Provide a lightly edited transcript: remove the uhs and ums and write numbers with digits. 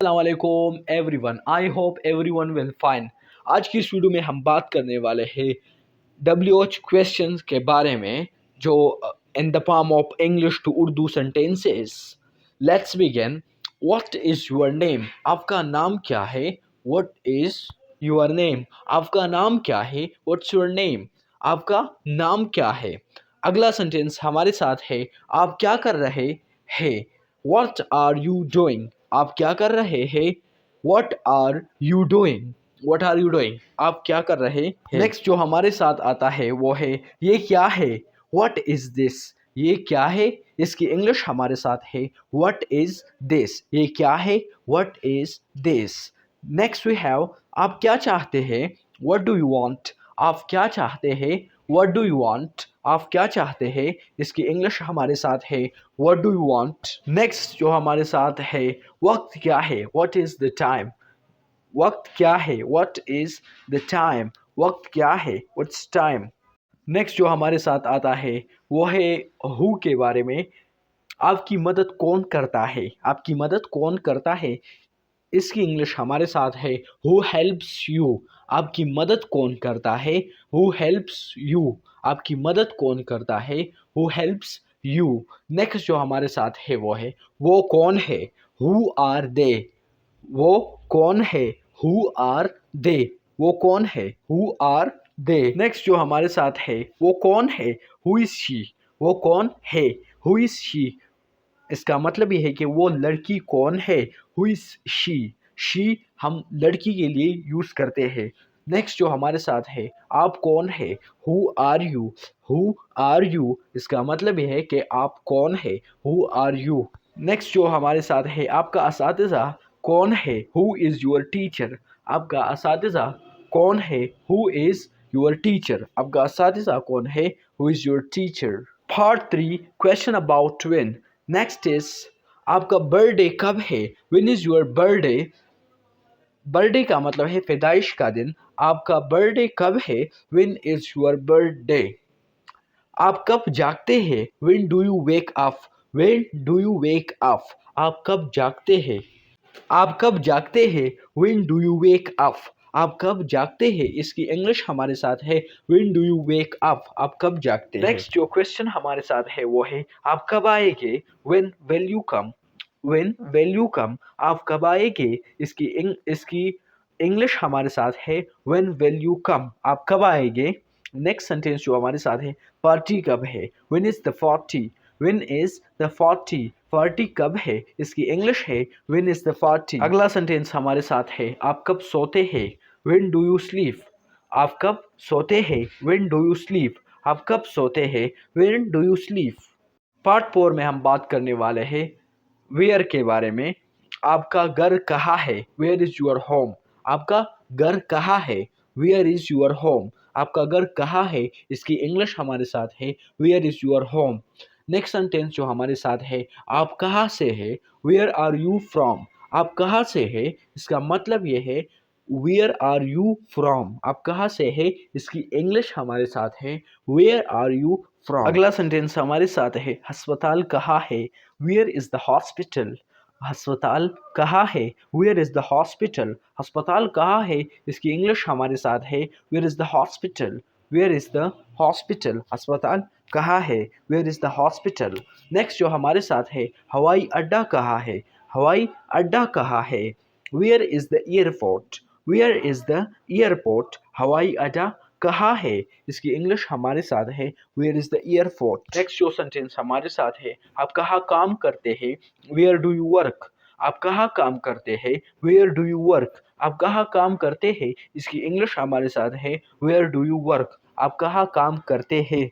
अस्सलाम वालेकुम everyone, I hope everyone will fine. आज की इस वीडियो में हम बात करने वाले हैं WH क्वेश्चंस के बारे में जो in the form of English to Urdu sentences. Let's begin. What is your name? आपका नाम क्या है? What is your name? आपका नाम क्या है? What's your name? आपका नाम क्या है? अगला सेंटेंस हमारे साथ है, आप क्या कर रहे हैं? What are you doing? आप क्या कर रहे हैं? What are you doing? What are you doing? आप क्या कर रहे हैं? नेक्स्ट जो हमारे साथ आता है वो है, ये क्या है? What is this? ये क्या है? इसकी इंग्लिश हमारे साथ है, What is this? ये क्या है? What is this? Next we have, आप क्या चाहते हैं? What do you want? आप क्या चाहते हैं? What do you want? आप क्या चाहते हैं? इसकी इंग्लिश हमारे साथ है, What do you want? Next जो हमारे साथ है, वक्त क्या है? What is the time? वक्त क्या है? What is the time? वक्त क्या है? What's time? नेक्स्ट जो हमारे साथ आता है वो है हु के बारे में। आपकी मदद कौन करता है? आपकी मदद कौन करता है? इसकी इंग्लिश हमारे साथ है, हु हेल्प्स यू? आपकी मदद कौन करता है? Who helps you? आपकी मदद कौन करता है? Who helps you? नेक्स्ट जो हमारे साथ है वो कौन है? Who are they? वो कौन है? Who are they? वो कौन है? Who are they? नेक्स्ट जो हमारे साथ है वो कौन है? Who is she? वो कौन है? Who is she? इसका मतलब ये है कि वो लड़की कौन है? Who is she? शी हम लड़की के लिए यूज़ करते हैं। नेक्स्ट जो हमारे साथ है, आप कौन है? Who are you? Who are you? इसका मतलब ये है कि आप कौन है? Who are you? नेक्स्ट जो हमारे साथ है, आपका असातिज़ा कौन है? Who is your teacher? आपका असातिज़ा कौन है? Who is your teacher? आपका असातिज़ा कौन है? Who is your teacher? Part 3 question about when. Next is, आपका बर्थडे कब है? When is your birthday? Birthday का मतलब है पैदाइश का दिन। आपका बर्थडे कब है? When is your birthday? आप कब जागते हैं? When do you wake up? When do you wake up? आप कब जागते हैं? आप कब जागते हैं? When do you wake up? आप कब जागते हैं? इसकी इंग्लिश हमारे साथ है, when do you wake up? आप कब जागते हैं? नेक्स्ट जो क्वेश्चन हमारे साथ है वो है, आप कब आएंगे? When will you come? When will you come? आप कब आएंगे? इसकी इंग्लिश हमारे साथ है, व्हेन विल यू कम? आप कब आएंगे? नेक्स्ट सेंटेंस जो हमारे साथ है, पार्टी कब है? When is the party? When is the party? Party कब है? इसकी इंग्लिश है, व्हेन इज द पार्टी? अगला सेंटेंस हमारे साथ है, आप कब सोते हैं? When do you sleep? आप कब सोते हैं? When do you sleep? आप कब सोते हैं? When do you sleep? Part 4 में हम बात करने वाले हैं वेयर के बारे में। आपका घर कहाँ है? Where is your home? आपका घर कहाँ है? Where is your home? आपका घर कहाँ है? इसकी इंग्लिश हमारे साथ है, where is your home? Next sentence जो हमारे साथ है, आप कहाँ से है? Where are you from? आप कहाँ से है? इसका मतलब ये है, वेयर आर यू फ्रॉम? आप कहाँ से है? इसकी इंग्लिश हमारे साथ है, वेयर आर यू फ्रॉम? अगला सेंटेंस हमारे साथ है, अस्पताल कहाँ है? Where is the hospital? अस्पताल कहाँ है? Where is the hospital? अस्पताल कहाँ है? इसकी इंग्लिश हमारे साथ है, where is the hospital? Where is the hospital? अस्पताल कहाँ है? Where is the hospital? Next जो हमारे साथ है, हवाई अड्डा कहाँ है? हवाई अड्डा कहाँ है? Where is the airport? Where is the airport? हवाई अड्डा कहाँ है? इसकी इंग्लिश हमारे साथ है, where is the airport? Next जो सेंटेंस हमारे साथ है, आप कहाँ काम करते हैं? Where do you work? आप कहाँ काम करते हैं? Where do you work? आप कहाँ काम करते हैं? इसकी इंग्लिश हमारे साथ है, वेयर डू यू वर्क? आप कहाँ काम करते हैं?